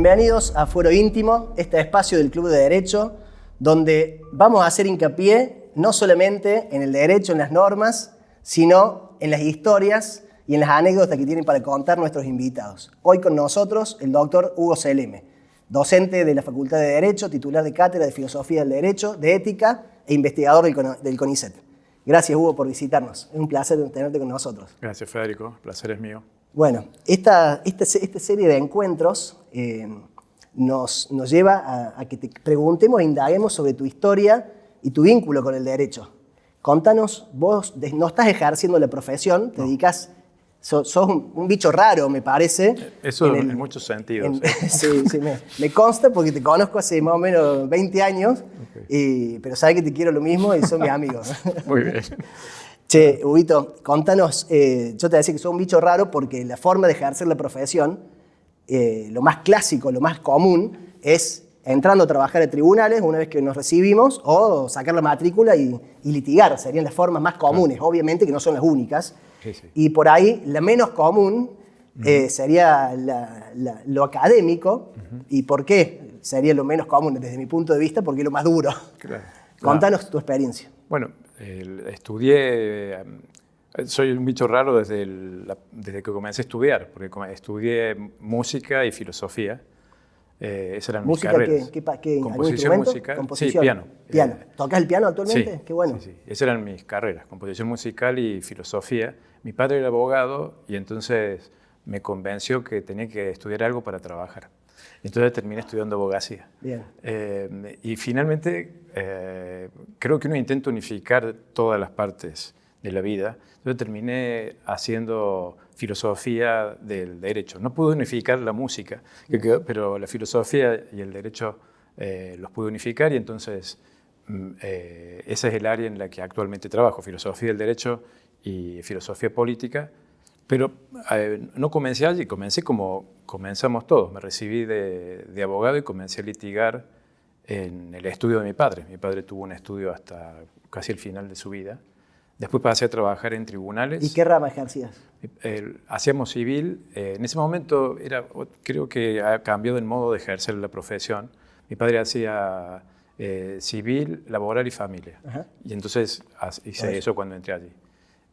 Bienvenidos a Fuero Íntimo, este espacio del Club de Derecho, donde vamos a hacer hincapié no solamente en el derecho, en las normas, sino en las historias y en las anécdotas que tienen para contar nuestros invitados. Hoy con nosotros el doctor Hugo Seleme, docente de la Facultad de Derecho, titular de cátedra de Filosofía del Derecho, de Ética e investigador del CONICET. Gracias, Hugo, por visitarnos. Es un placer tenerte con nosotros. Gracias, Federico. El placer es mío. Bueno, esta serie de encuentros nos lleva a que te preguntemos e indaguemos sobre tu historia y tu vínculo con el derecho. Contanos, vos no estás ejerciendo la profesión, te dedicas, sos un bicho raro, me parece. Eso en muchos sentidos. Sí, me consta porque te conozco hace más o menos 20 años, okay. Pero sabes que te quiero lo mismo y son mis amigos. Muy bien. Che, Huguito, contanos, yo te decía que sos un bicho raro porque la forma de ejercer la profesión, lo más clásico, lo más común, es entrando a trabajar en tribunales una vez que nos recibimos o sacar la matrícula y litigar. Serían las formas más comunes, claro. Obviamente que no son las únicas. Sí. Y por ahí la menos común sería lo académico. ¿Y por qué sería lo menos común desde mi punto de vista? Porque es lo más duro. Claro. Contanos tu experiencia. Bueno, estudié, soy un bicho raro desde que comencé a estudiar, porque estudié música y filosofía. Esas eran mis carreras. ¿Qué composición musical. Composición. Sí, piano. ¿Piano? ¿Tocas el piano actualmente? Sí, qué bueno. Sí. Esas eran mis carreras, composición musical y filosofía. Mi padre era abogado y entonces me convenció que tenía que estudiar algo para trabajar. Entonces terminé estudiando abogacía. Bien. Y finalmente creo que uno intenta unificar todas las partes de la vida. Entonces terminé haciendo filosofía del derecho. No pude unificar la música, pero la filosofía y el derecho los pude unificar y entonces ese es el área en la que actualmente trabajo, filosofía del derecho y filosofía política. Pero no comencé allí, comencé como comenzamos todos. Me recibí de abogado y comencé a litigar en el estudio de mi padre. Mi padre tuvo un estudio hasta casi el final de su vida. Después pasé a trabajar en tribunales. ¿Y qué rama ejercías? Hacíamos civil. En ese momento creo que ha cambiado el modo de ejercer la profesión. Mi padre hacía civil, laboral y familia. Ajá. Y entonces hice eso cuando entré allí.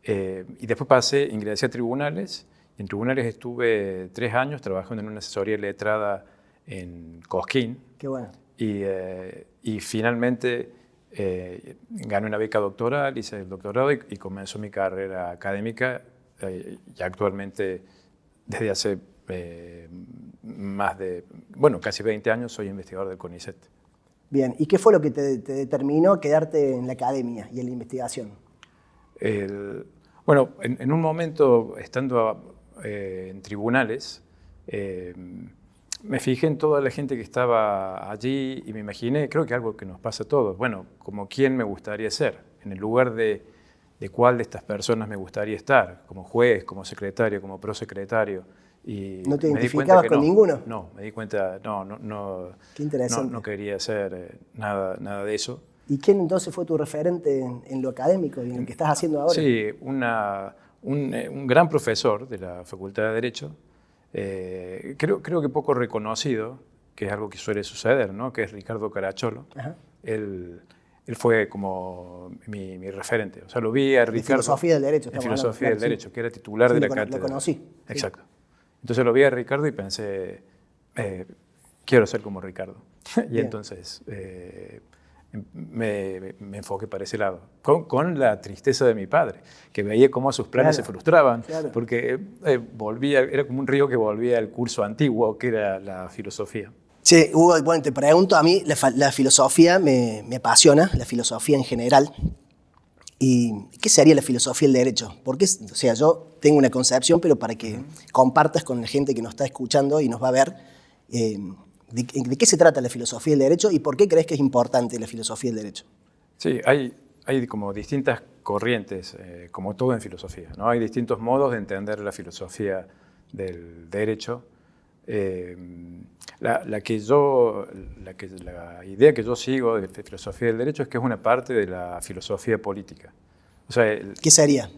Y después ingresé a tribunales. En tribunales estuve 3 años trabajando en una asesoría letrada en Cosquín. Qué bueno. Y finalmente gané una beca doctoral, hice el doctorado y comenzó mi carrera académica. Y actualmente, desde hace casi 20 años, soy investigador del CONICET. Bien, ¿y qué fue lo que te determinó quedarte en la academia y en la investigación? Bueno, en un momento, estando en tribunales, me fijé en toda la gente que estaba allí y me imaginé, creo que algo que nos pasa a todos, bueno, como quién me gustaría ser, en el lugar de cuál de estas personas me gustaría estar, como juez, como secretario, como prosecretario. Y ¿No te identificabas con ninguno? No, me di cuenta, no. Qué interesante. No quería ser nada de eso. ¿Y quién entonces fue tu referente en lo académico y en lo que estás haciendo ahora? Sí, un gran profesor de la Facultad de Derecho, creo que poco reconocido, que es algo que suele suceder, ¿no? Que es Ricardo Caracciolo. Él fue como mi referente. O sea, lo vi a Ricardo. En filosofía del derecho. En filosofía del derecho, que era titular de la cátedra. Lo conocí. Exacto. Sí. Entonces lo vi a Ricardo y pensé, quiero ser como Ricardo. Y entonces me enfoqué para ese lado, con la tristeza de mi padre, que veía cómo sus planes se frustraban, porque era como un río que volvía al curso antiguo, que era la filosofía. Sí, Hugo, bueno, te pregunto, a mí la filosofía me apasiona, la filosofía en general. ¿Y qué sería la filosofía del derecho? Porque, o sea, yo tengo una concepción, pero para que compartas con la gente que nos está escuchando y nos va a ver, ¿de qué se trata la filosofía del derecho y por qué crees que es importante la filosofía del derecho? Sí, hay como distintas corrientes, como todo en filosofía, ¿no? Hay distintos modos de entender la filosofía del derecho. La idea que yo sigo de filosofía del derecho es que es una parte de la filosofía política. O sea, ¿qué sería?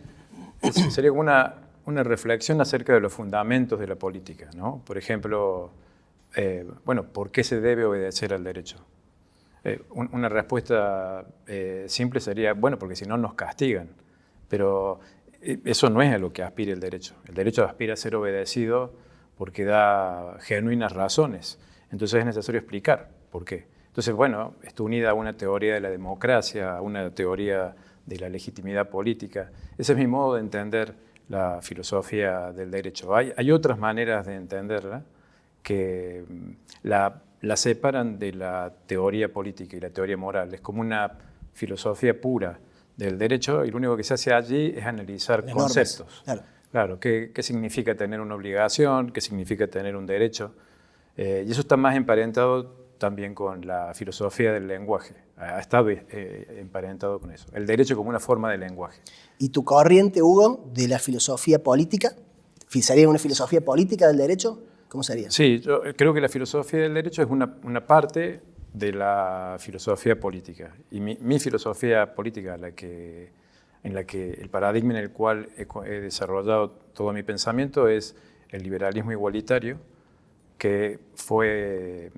Sería como una reflexión acerca de los fundamentos de la política, ¿no? Por ejemplo, bueno, ¿por qué se debe obedecer al derecho? Una respuesta simple sería, bueno, porque si no nos castigan. Pero eso no es a lo que aspira el derecho. El derecho aspira a ser obedecido porque da genuinas razones. Entonces es necesario explicar por qué. Entonces, bueno, está unida a una teoría de la democracia, a una teoría de la legitimidad política. Ese es mi modo de entender la filosofía del derecho. Hay otras maneras de entenderla que la separan de la teoría política y la teoría moral. Es como una filosofía pura del derecho y lo único que se hace allí es analizar Las conceptos. normas, Claro, ¿qué significa tener una obligación? ¿Qué significa tener un derecho? Y eso está más emparentado también con la filosofía del lenguaje. Ha estado emparentado con eso. El derecho como una forma de lenguaje. ¿Y tu corriente, Hugo, de la filosofía política? ¿Sería una filosofía política del derecho? ¿Cómo sería? Sí, yo creo que la filosofía del derecho es una parte de la filosofía política. Y mi filosofía política, en la que el paradigma en el cual he desarrollado todo mi pensamiento es el liberalismo igualitario, que fue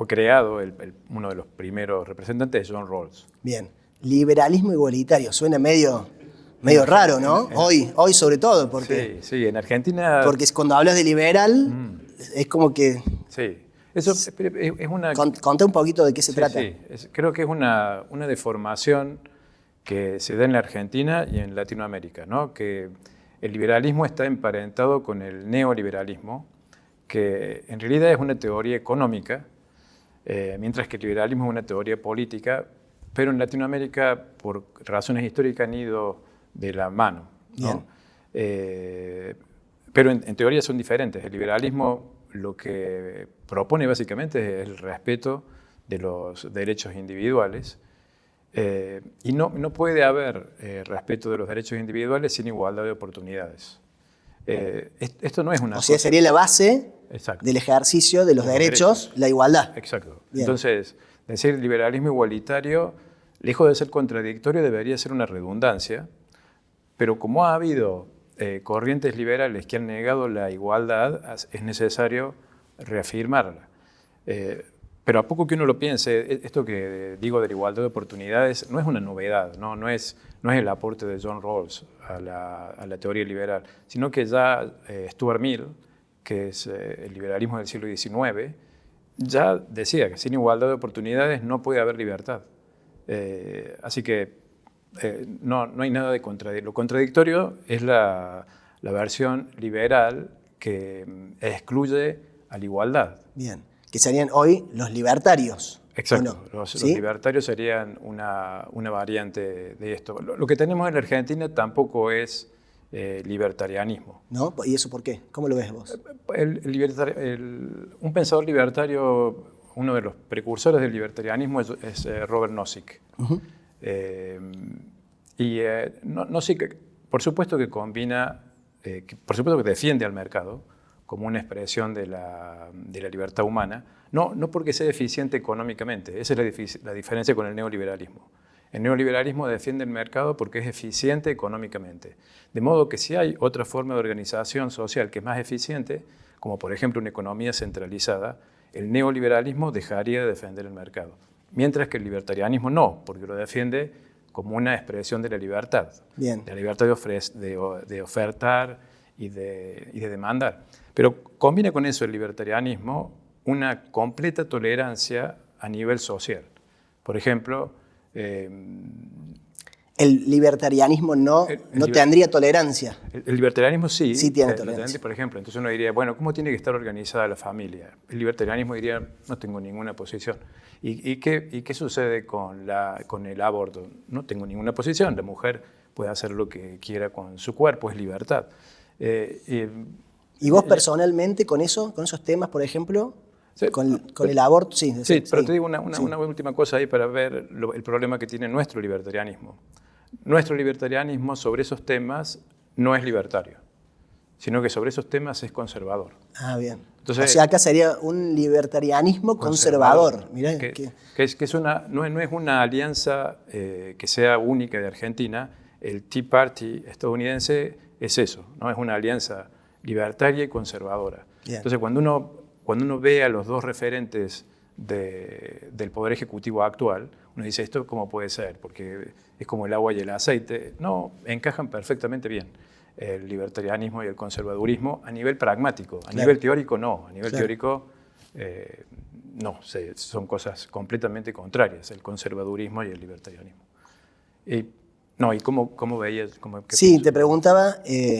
creado, uno de los primeros representantes es John Rawls. Bien. Liberalismo igualitario. Suena medio raro, ¿no? Hoy sobre todo, porque... Sí, en Argentina... Porque cuando hablas de liberal, es como que... Sí, eso es una... Contá un poquito de qué se trata. Sí, creo que es una deformación que se da en la Argentina y en Latinoamérica, ¿no? Que el liberalismo está emparentado con el neoliberalismo, que en realidad es una teoría económica, mientras que el liberalismo es una teoría política, pero en Latinoamérica, por razones históricas, han ido de la mano, ¿no? Pero en teoría son diferentes. El liberalismo lo que propone básicamente es el respeto de los derechos individuales, y no puede haber respeto de los derechos individuales sin igualdad de oportunidades. Esto no es una... O sea, sería la base del ejercicio de los derechos, la igualdad. Exacto. Bien. Entonces, decir liberalismo igualitario, lejos de ser contradictorio, debería ser una redundancia, pero como ha habido corrientes liberales que han negado la igualdad, es necesario reafirmarla. Pero a poco que uno lo piense, esto que digo de la igualdad de oportunidades no es una novedad, no es el aporte de John Rawls a la teoría liberal, sino que ya Stuart Mill, que es el liberalismo del siglo XIX, ya decía que sin igualdad de oportunidades no puede haber libertad. Así que no hay nada de contradictorio. Lo contradictorio es la versión liberal que excluye a la igualdad. Bien, que serían hoy los libertarios. Exacto, ¿no? los libertarios serían una variante de esto. Lo que tenemos en la Argentina tampoco es libertarianismo. ¿No? ¿Y eso por qué? ¿Cómo lo ves vos? Un pensador libertario, uno de los precursores del libertarianismo es Robert Nozick. Uh-huh. Nozick, por supuesto que combina, por supuesto que defiende al mercado como una expresión de la libertad humana, no porque sea eficiente económicamente, esa es la diferencia con el neoliberalismo. El neoliberalismo defiende el mercado porque es eficiente económicamente. De modo que si hay otra forma de organización social que es más eficiente, como por ejemplo una economía centralizada, el neoliberalismo dejaría de defender el mercado. Mientras que el libertarianismo no, porque lo defiende como una expresión de la libertad. Bien. De la libertad de ofertar y de demandar. Pero combina con eso el libertarianismo una completa tolerancia a nivel social. Por ejemplo... el libertarianismo no tendría tolerancia. El libertarianismo sí. Sí tiene tolerancia. Por ejemplo, entonces uno diría, bueno, ¿cómo tiene que estar organizada la familia? El libertarianismo diría, no tengo ninguna posición. ¿Y qué sucede con el aborto? No tengo ninguna posición. La mujer puede hacer lo que quiera con su cuerpo, es libertad. ¿Y vos personalmente con esos temas, por ejemplo? Sí, con el aborto, sí. Sí, pero te digo una última cosa ahí para ver el problema que tiene nuestro libertarianismo. Nuestro libertarianismo sobre esos temas no es libertario, sino que sobre esos temas es conservador. Ah, bien. Entonces, o sea, acá sería un libertarianismo conservador. Mirá, no es una alianza que sea única de Argentina. El Tea Party estadounidense es eso, ¿no? Es una alianza libertaria y conservadora. Bien. Entonces, cuando cuando uno ve a los dos referentes del Poder Ejecutivo actual, uno dice, ¿esto cómo puede ser? Porque es como el agua y el aceite. No, encajan perfectamente bien el libertarianismo y el conservadurismo a nivel pragmático. A nivel teórico no. A nivel teórico no. Son cosas completamente contrarias, el conservadurismo y el libertarianismo. ¿Y cómo veías? Sí, te preguntaba,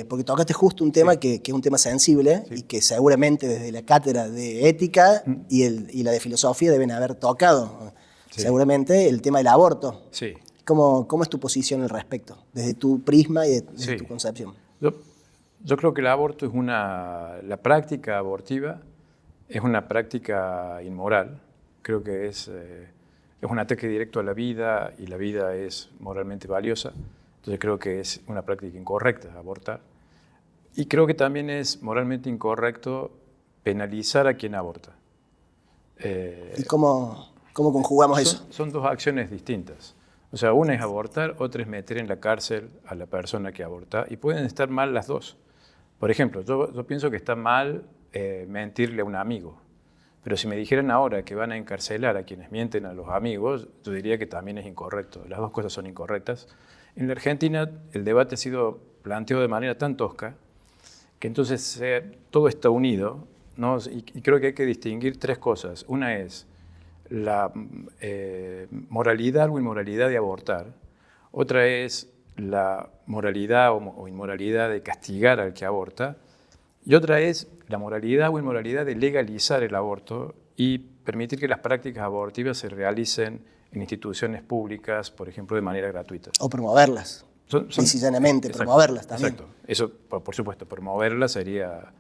porque tocaste justo un tema que es un tema sensible y que seguramente desde la cátedra de ética y la de filosofía deben haber tocado. Sí. Seguramente el tema del aborto. Sí. ¿Cómo es tu posición al respecto, desde tu prisma y desde tu concepción? Yo creo que el aborto es la práctica abortiva es una práctica inmoral. Creo que es un ataque directo a la vida y la vida es moralmente valiosa. Entonces creo que es una práctica incorrecta abortar. Y creo que también es moralmente incorrecto penalizar a quien aborta. ¿Y cómo conjugamos eso? Son dos acciones distintas. O sea, una es abortar, otra es meter en la cárcel a la persona que aborta, y pueden estar mal las dos. Por ejemplo, yo pienso que está mal mentirle a un amigo, pero si me dijeran ahora que van a encarcelar a quienes mienten a los amigos, yo diría que también es incorrecto. Las dos cosas son incorrectas. En la Argentina el debate ha sido planteado de manera tan tosca que entonces todo está unido, ¿no? Y creo que hay que distinguir tres cosas. Una es la moralidad o inmoralidad de abortar. Otra es la moralidad o inmoralidad de castigar al que aborta. Y otra es la moralidad o inmoralidad de legalizar el aborto y permitir que las prácticas abortivas se realicen en instituciones públicas, por ejemplo, de manera gratuita. O promoverlas. Decididamente, promoverlas también. Exacto. Eso, por supuesto, promoverlas sería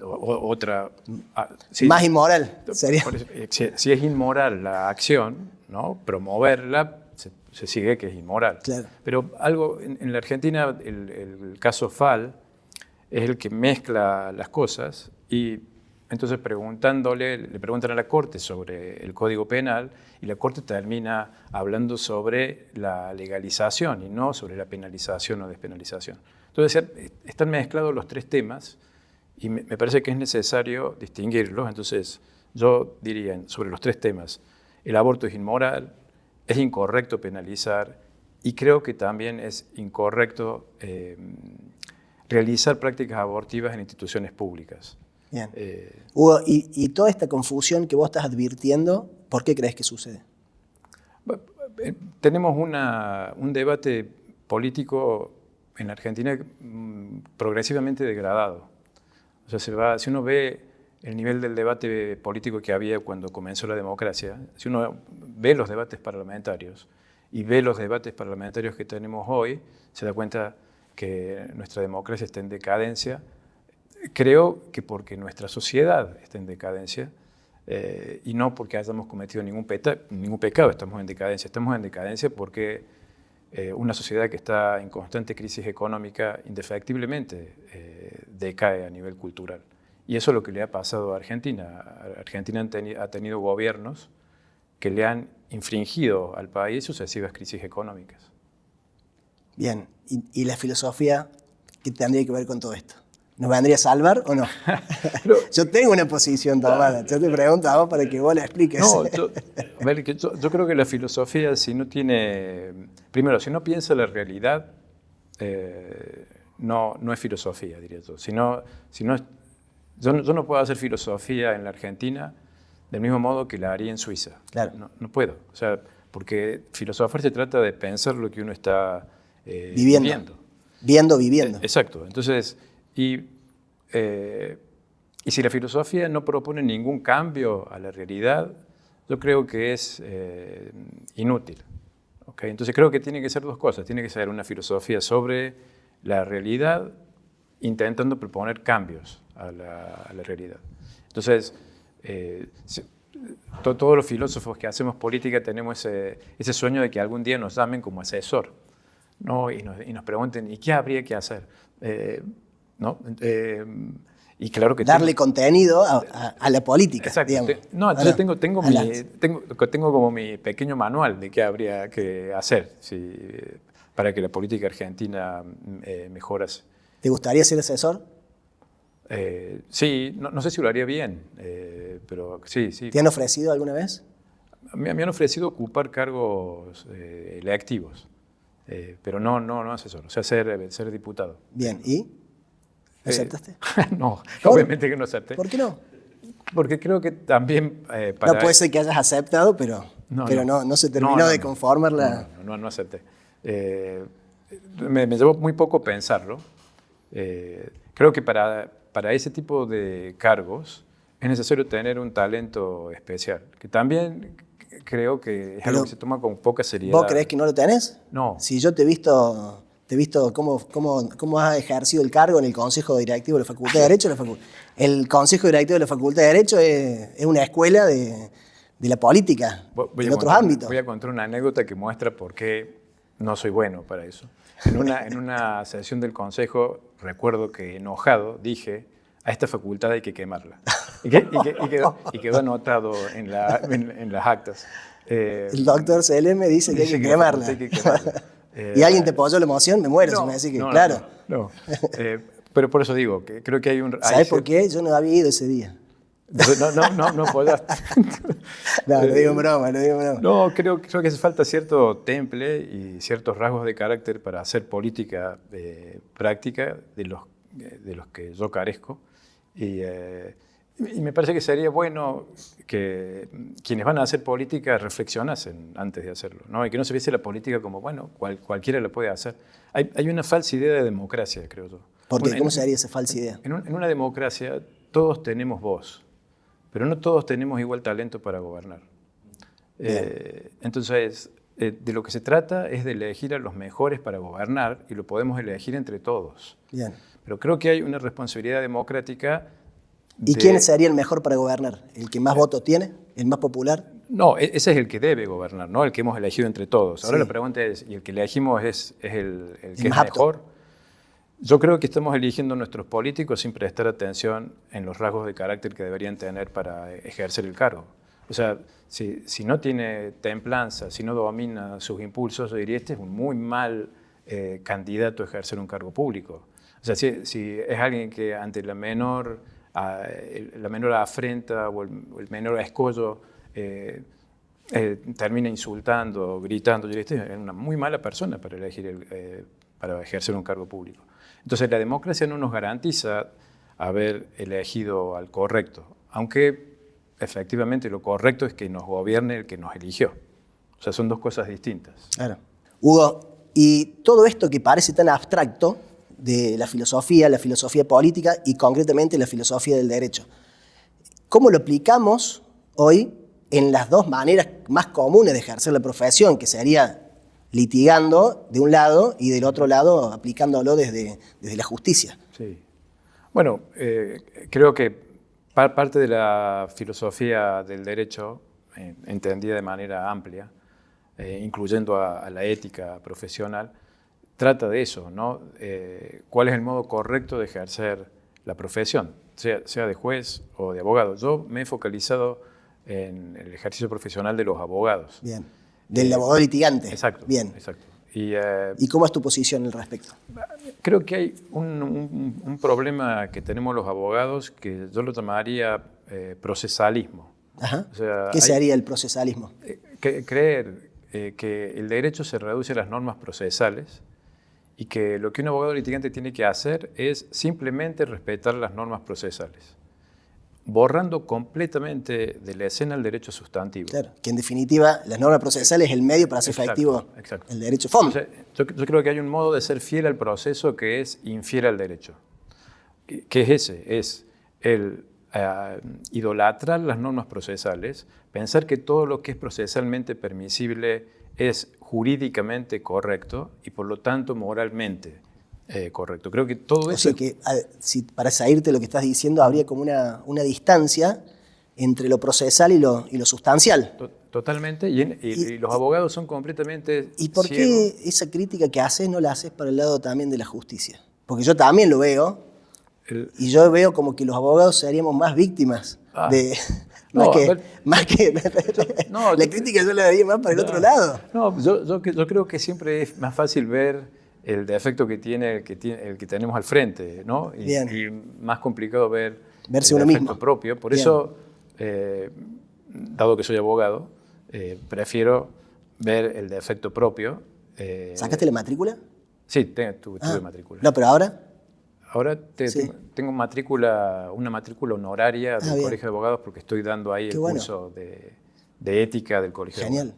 otra... Sí, más inmoral sería. Si es inmoral la acción, ¿no? Promoverla se sigue que es inmoral. Claro. Pero algo en la Argentina, el caso Fall es el que mezcla las cosas y entonces le preguntan a la Corte sobre el Código Penal y la Corte termina hablando sobre la legalización y no sobre la penalización o despenalización. Entonces están mezclados los tres temas y me parece que es necesario distinguirlos. Entonces yo diría sobre los tres temas, el aborto es inmoral, es incorrecto penalizar y creo que también es incorrecto realizar prácticas abortivas en instituciones públicas. Bien. Hugo, y toda esta confusión que vos estás advirtiendo, ¿por qué crees que sucede? Tenemos un debate político en Argentina progresivamente degradado. O sea, si uno ve el nivel del debate político que había cuando comenzó la democracia, si uno ve los debates parlamentarios y ve los debates parlamentarios que tenemos hoy, se da cuenta que nuestra democracia está en decadencia. Creo que porque nuestra sociedad está en decadencia y no porque hayamos cometido ningún pecado estamos en decadencia. Estamos en decadencia porque una sociedad que está en constante crisis económica indefectiblemente decae a nivel cultural. Y eso es lo que le ha pasado a Argentina. Argentina ha tenido gobiernos que le han infringido al país sucesivas crisis económicas. Bien, ¿y la filosofía qué tendría que ver con todo esto? ¿Nos vendría a salvar o no? Yo tengo una posición tomada, yo te pregunto a vos para que vos la expliques. No, yo creo que la filosofía, si no piensa la realidad, no es filosofía, diría yo. Yo no puedo hacer filosofía en la Argentina del mismo modo que la haría en Suiza. Claro. No puedo, o sea, porque filosofar se trata de pensar lo que uno está viviendo. Viviendo. Exacto. Entonces, y si la filosofía no propone ningún cambio a la realidad, yo creo que es inútil. ¿Okay? Entonces creo que tiene que ser dos cosas. Tiene que ser una filosofía sobre la realidad, intentando proponer cambios a la realidad. Entonces, todos los filósofos que hacemos política tenemos ese sueño de que algún día nos llamen como asesor, ¿no? y nos pregunten, ¿y qué habría que hacer? ¿No? Y claro que darle contenido a la política. Exacto. Entonces tengo como mi pequeño manual de qué habría que hacer para que la política argentina mejorase. ¿Te gustaría ser asesor? Sí, no sé si lo haría bien, pero sí, sí. ¿Te han ofrecido alguna vez? Me han ofrecido ocupar cargos electivos, pero no asesor, o sea, ser diputado. Bien, ¿y? ¿Aceptaste? No, ¿Por? obviamente que no acepté. ¿Por qué no? Porque creo que también No puede ser que hayas aceptado, pero no se terminó de conformar la... No acepté. Me llevó muy poco pensarlo. Creo que para ese tipo de cargos es necesario tener un talento especial, que también creo que es algo que se toma con poca seriedad. ¿Vos creés que no lo tenés? No. Si yo te he visto cómo has ejercido el cargo en el Consejo Directivo de la Facultad de Derecho. El Consejo Directivo de la Facultad de Derecho es una escuela de la política, en otros ámbitos. Voy a contar una anécdota que muestra por qué no soy bueno para eso. En una sesión del Consejo, recuerdo que enojado dije: a esta facultad hay que quemarla. Y quedó anotado en las actas. El doctor CL me dice que hay que quemarla. ¿Y alguien te apoyó la emoción? Me muero si me decís que claro. No. Pero por eso digo, que creo que hay un... ¿Sabes por qué? Yo no había ido ese día. No apoyaste. No, lo digo en broma. No, creo que hace falta cierto temple y ciertos rasgos de carácter para hacer política práctica de los que yo carezco. Y me parece que sería bueno que quienes van a hacer política reflexionasen antes de hacerlo, ¿no? Y que no se viese la política como, bueno, cualquiera la puede hacer. Hay una falsa idea de democracia, creo yo. ¿Por qué? ¿Cómo sería esa falsa idea? En una democracia todos tenemos voz, pero no todos tenemos igual talento para gobernar. Entonces, de lo que se trata es de elegir a los mejores para gobernar, y lo podemos elegir entre todos. Bien. Pero creo que hay una responsabilidad democrática. ¿Y quién sería el mejor para gobernar? ¿El que más votos tiene? ¿El más popular? No, ese es el que debe gobernar, ¿no? El que hemos elegido entre todos. Ahora Sí. la pregunta es, ¿y el que elegimos es el que es más apto. mejor? Yo creo que estamos eligiendo a nuestros políticos sin prestar atención en los rasgos de carácter que deberían tener para ejercer el cargo. O sea, si no tiene templanza, si no domina sus impulsos, yo diría, este es un muy mal candidato a ejercer un cargo público. O sea, si es alguien que ante la menor afrenta o el menor escollo termina insultando, gritando, yo diría, es una muy mala persona para para ejercer un cargo público. Entonces, la democracia no nos garantiza haber elegido al correcto, aunque efectivamente lo correcto es que nos gobierne el que nos eligió. O sea, son dos cosas distintas. Claro. Hugo, y todo esto que parece tan abstracto de la filosofía política y concretamente la filosofía del derecho, ¿cómo lo aplicamos hoy en las dos maneras más comunes de ejercer la profesión, que sería litigando de un lado y del otro lado aplicándolo desde la justicia? Sí. Bueno, creo que parte de la filosofía del derecho, entendida de manera amplia, incluyendo a la ética profesional, trata de eso, ¿no? ¿Cuál es el modo correcto de ejercer la profesión, sea de juez o de abogado? Yo me he focalizado en el ejercicio profesional de los abogados. Bien. Del abogado litigante. Exacto. Bien. Exacto. ¿Y cómo es tu posición al respecto? Creo que hay un problema que tenemos los abogados que yo lo llamaría procesalismo. Ajá. O sea, ¿Qué sería el procesalismo? Creer que el derecho se reduce a las normas procesales y que lo que un abogado litigante tiene que hacer es simplemente respetar las normas procesales, borrando completamente de la escena el derecho sustantivo. Claro, que en definitiva las normas procesales es el medio para hacer efectivo el derecho fondo. O sea, yo creo que hay un modo de ser fiel al proceso que es infiel al derecho. ¿Qué es ese? Es el idolatrar las normas procesales, pensar que todo lo que es procesalmente permisible es jurídicamente correcto y por lo tanto moralmente correcto. Creo que todo eso... O sea que, para salirte de lo que estás diciendo, habría como una distancia entre lo procesal y lo sustancial. Totalmente, y los abogados son completamente ¿Y por ciegos. qué esa crítica que haces no la haces para el lado también de la justicia? Porque yo también lo veo, y yo veo como que los abogados seríamos más víctimas de... La crítica yo la daría más para el otro lado. No, yo creo que siempre es más fácil ver el defecto que tiene el que tenemos al frente, ¿no? Y más complicado verse uno el defecto mismo propio. Por Bien. eso, dado que soy abogado, prefiero ver el defecto propio. ¿Sacaste la matrícula? Sí, tuve matrícula. No, pero ahora. Ahora tengo una matrícula honoraria del bien. Colegio de Abogados porque estoy dando ahí el curso de ética del Colegio de Abogados.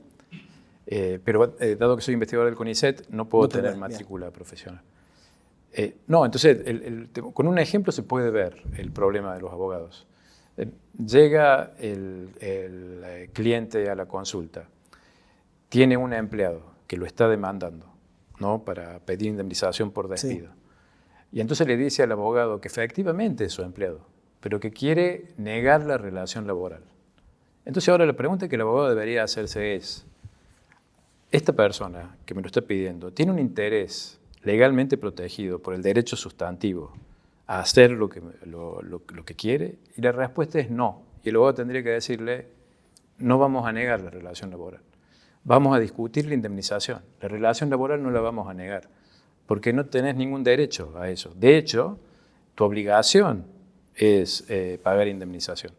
Pero dado que soy investigador del CONICET, no puedo tener matrícula profesional. No, entonces, con un ejemplo se puede ver el problema de los abogados. Llega el cliente a la consulta, tiene un empleado que lo está demandando, ¿no?, para pedir indemnización por despido. Y entonces le dice al abogado que efectivamente es su empleado, pero que quiere negar la relación laboral. Entonces ahora la pregunta que el abogado debería hacerse es, esta persona que me lo está pidiendo tiene un interés legalmente protegido por el derecho sustantivo a hacer lo que quiere, y la respuesta es no. Y el abogado tendría que decirle, no vamos a negar la relación laboral, vamos a discutir la indemnización. La relación laboral no la vamos a negar, porque no tenés ningún derecho a eso. De hecho, tu obligación es pagar indemnización.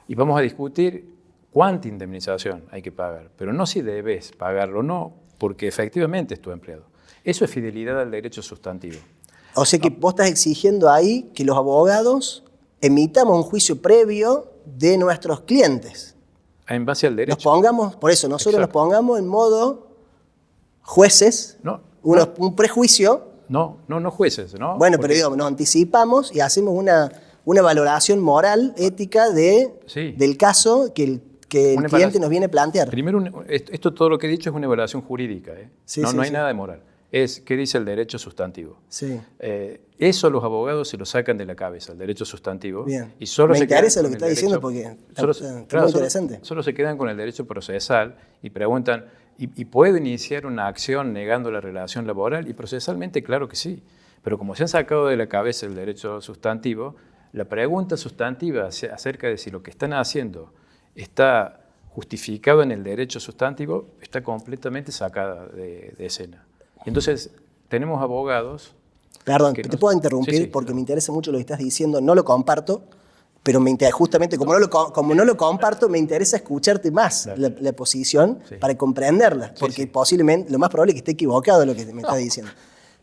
Y vamos a discutir cuánta indemnización hay que pagar, pero no si debes pagarlo o no, porque efectivamente es tu empleado. Eso es fidelidad al derecho sustantivo. O sea que vos estás exigiendo ahí que los abogados emitamos un juicio previo de nuestros clientes. En base al derecho. Nos pongamos, por eso, nosotros nos pongamos en modo jueces, un prejuicio. No jueces, ¿no? Bueno, pero digamos, nos anticipamos y hacemos una valoración moral, ética del caso que el cliente nos viene a plantear. Primero, esto todo lo que he dicho es una evaluación jurídica, ¿eh? No hay nada de moral. Es qué dice el derecho sustantivo. Sí. Eso los abogados se lo sacan de la cabeza, el derecho sustantivo. Bien. Y solo me interesa lo que está diciendo porque está muy interesante. Solo se quedan con el derecho procesal y preguntan, ¿y puedo iniciar una acción negando la relación laboral? Y procesalmente, claro que sí. Pero como se han sacado de la cabeza el derecho sustantivo, la pregunta sustantiva acerca de si lo que están haciendo está justificado en el derecho sustantivo está completamente sacada de escena. Y entonces tenemos abogados... Perdón, te puedo interrumpir porque me interesa mucho lo que estás diciendo, no lo comparto, pero justamente como no lo comparto, me interesa escucharte más la posición para comprenderla, porque posiblemente, lo más probable es que esté equivocado de lo que me estás diciendo.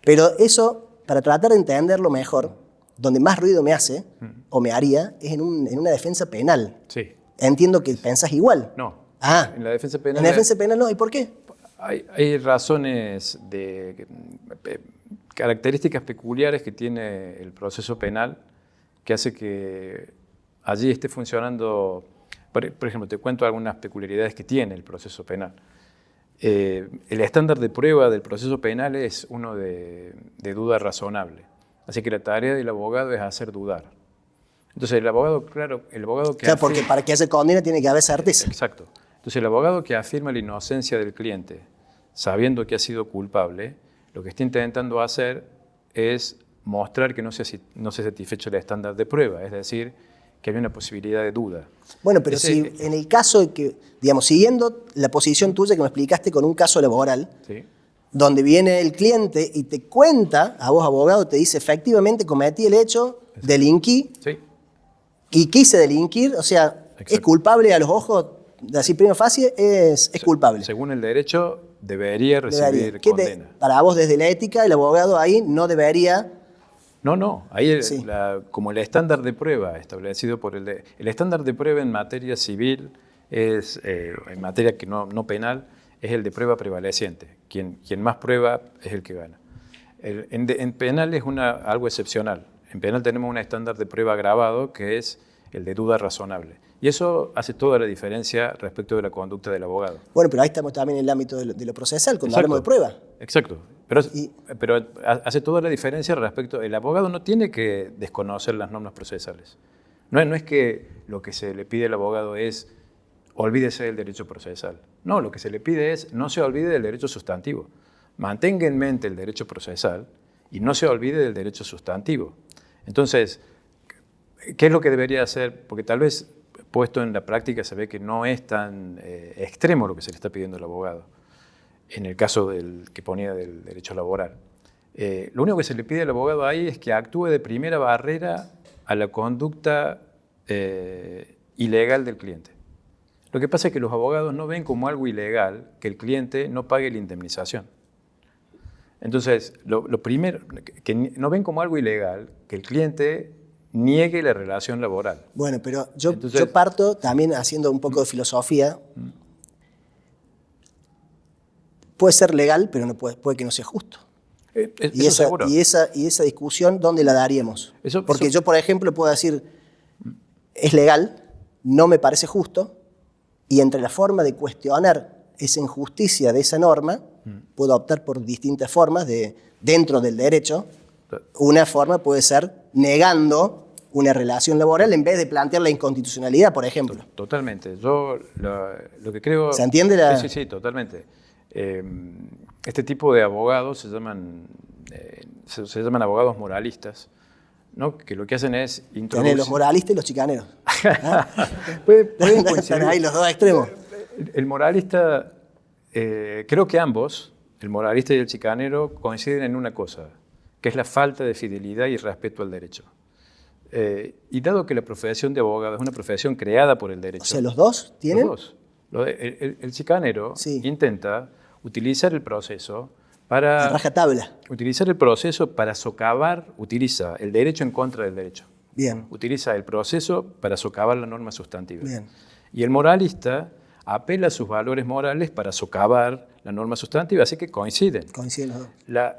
Pero eso, para tratar de entenderlo mejor, donde más ruido me hace, o me haría, es en una defensa penal. Sí. Entiendo que pensás igual. No. En la defensa penal... En la defensa penal no, ¿y por qué? Hay razones de características peculiares que tiene el proceso penal que hace que allí esté funcionando. Por ejemplo, te cuento algunas peculiaridades que tiene el proceso penal. El estándar de prueba del proceso penal es uno de duda razonable. Así que la tarea del abogado es hacer dudar. Entonces el abogado que porque para que se condene tiene que haber certeza. Exacto. Entonces el abogado que afirma la inocencia del cliente, sabiendo que ha sido culpable, lo que está intentando hacer es mostrar que no se ha satisfecho el estándar de prueba, es decir, que hay una posibilidad de duda. Bueno, pero si en el caso de que, digamos, siguiendo la posición tuya que me explicaste con un caso laboral, donde viene el cliente y te cuenta, a vos abogado, te dice efectivamente cometí el hecho, delinquí, y quise delinquir, o sea, es culpable a los ojos, así prima facie, es culpable. Según el derecho, debería recibir condena. Para vos, desde la ética, el abogado ahí no debería... No. Ahí como el estándar de prueba establecido por el estándar de prueba en materia civil, en materia que no penal, es el de prueba prevaleciente. Quien más prueba es el que gana. En penal es algo excepcional. En penal tenemos un estándar de prueba agravado que es el de duda razonable. Y eso hace toda la diferencia respecto de la conducta del abogado. Bueno, pero ahí estamos también en el ámbito de lo procesal, cuando hablamos de prueba. Exacto. Pero hace toda la diferencia respecto... El abogado no tiene que desconocer las normas procesales. No es que lo que se le pide al abogado es olvídese del derecho procesal. No, lo que se le pide es no se olvide del derecho sustantivo. Mantenga en mente el derecho procesal y no se olvide del derecho sustantivo. Entonces, ¿qué es lo que debería hacer? Porque tal vez puesto en la práctica se ve que no es tan extremo lo que se le está pidiendo al abogado, en el caso que ponía del derecho laboral. Lo único que se le pide al abogado ahí es que actúe de primera barrera a la conducta ilegal del cliente. Lo que pasa es que los abogados no ven como algo ilegal que el cliente no pague la indemnización. Entonces, lo primero, que no ven como algo ilegal que el cliente niegue la relación laboral. Bueno, pero yo parto también haciendo un poco de filosofía. Puede ser legal, pero no puede que no sea justo. Y esa discusión, ¿dónde la daríamos? Porque yo, por ejemplo, puedo decir, es legal, no me parece justo, y entre la forma de cuestionar esa injusticia de esa norma, puedo optar por distintas formas dentro del derecho. Una forma puede ser negando una relación laboral en vez de plantear la inconstitucionalidad, por ejemplo. Totalmente. Yo lo que creo... ¿Se entiende Sí, totalmente. Este tipo de abogados se llaman abogados moralistas, ¿no? Que lo que hacen es introducir... Tienen los moralistas y los chicaneros. Pueden Están ahí los dos extremos. El moralista, creo que ambos, el moralista y el chicanero, coinciden en una cosa, que es la falta de fidelidad y respeto al derecho. Y dado que la profesión de abogado es una profesión creada por el derecho... O sea, ¿los dos tienen? Los dos. El chicanero intenta utilizar el proceso para... A rajatabla. Utilizar el proceso para socavar, utiliza el derecho en contra del derecho. Bien. Utiliza el proceso para socavar la norma sustantiva. Bien. Y el moralista apela a sus valores morales para socavar la norma sustantiva, así que coinciden. Coinciden los dos.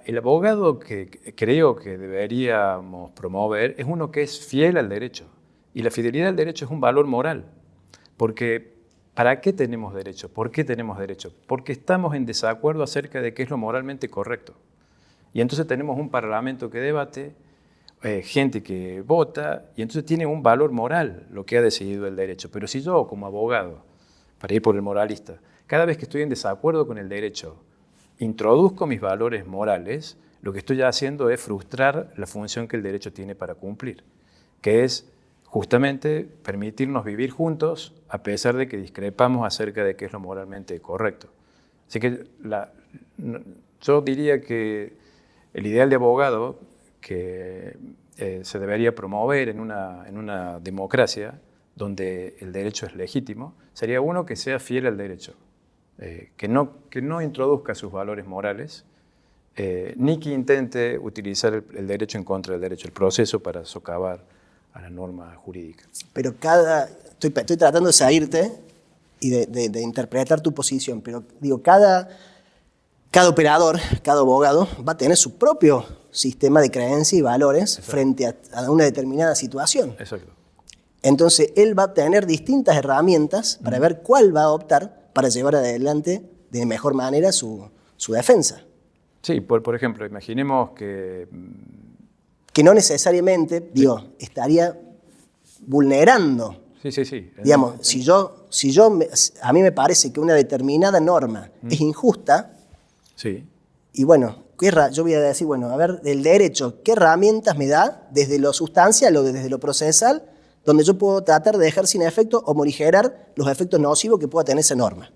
El abogado que creo que deberíamos promover es uno que es fiel al derecho. Y la fidelidad al derecho es un valor moral. Porque, ¿para qué tenemos derecho? ¿Por qué tenemos derecho? Porque estamos en desacuerdo acerca de qué es lo moralmente correcto. Y entonces tenemos un parlamento que debate, gente que vota, y entonces tiene un valor moral lo que ha decidido el derecho. Pero si yo, como abogado, para ir por el moralista, cada vez que estoy en desacuerdo con el derecho, introduzco mis valores morales, lo que estoy haciendo es frustrar la función que el derecho tiene para cumplir, que es justamente permitirnos vivir juntos a pesar de que discrepamos acerca de qué es lo moralmente correcto. Así que yo diría que el ideal de abogado que se debería promover en una democracia donde el derecho es legítimo, sería uno que sea fiel al derecho, que no introduzca sus valores morales, ni que intente utilizar el derecho en contra del derecho, el proceso para socavar a la norma jurídica. Pero estoy tratando de salirte y de interpretar tu posición, pero digo, cada operador, cada abogado va a tener su propio sistema de creencias y valores frente a una determinada situación. Exacto. Entonces, él va a tener distintas herramientas para ver cuál va a optar para llevar adelante de mejor manera su defensa. Sí, por ejemplo, imaginemos que no necesariamente, estaría vulnerando. Sí. Digamos, a mí me parece que una determinada norma es injusta, sí. Y bueno, yo voy a decir, bueno, a ver, el derecho, ¿qué herramientas me da desde lo sustancial o desde lo procesal, donde yo puedo tratar de dejar sin efecto o morigerar los efectos nocivos que pueda tener esa norma?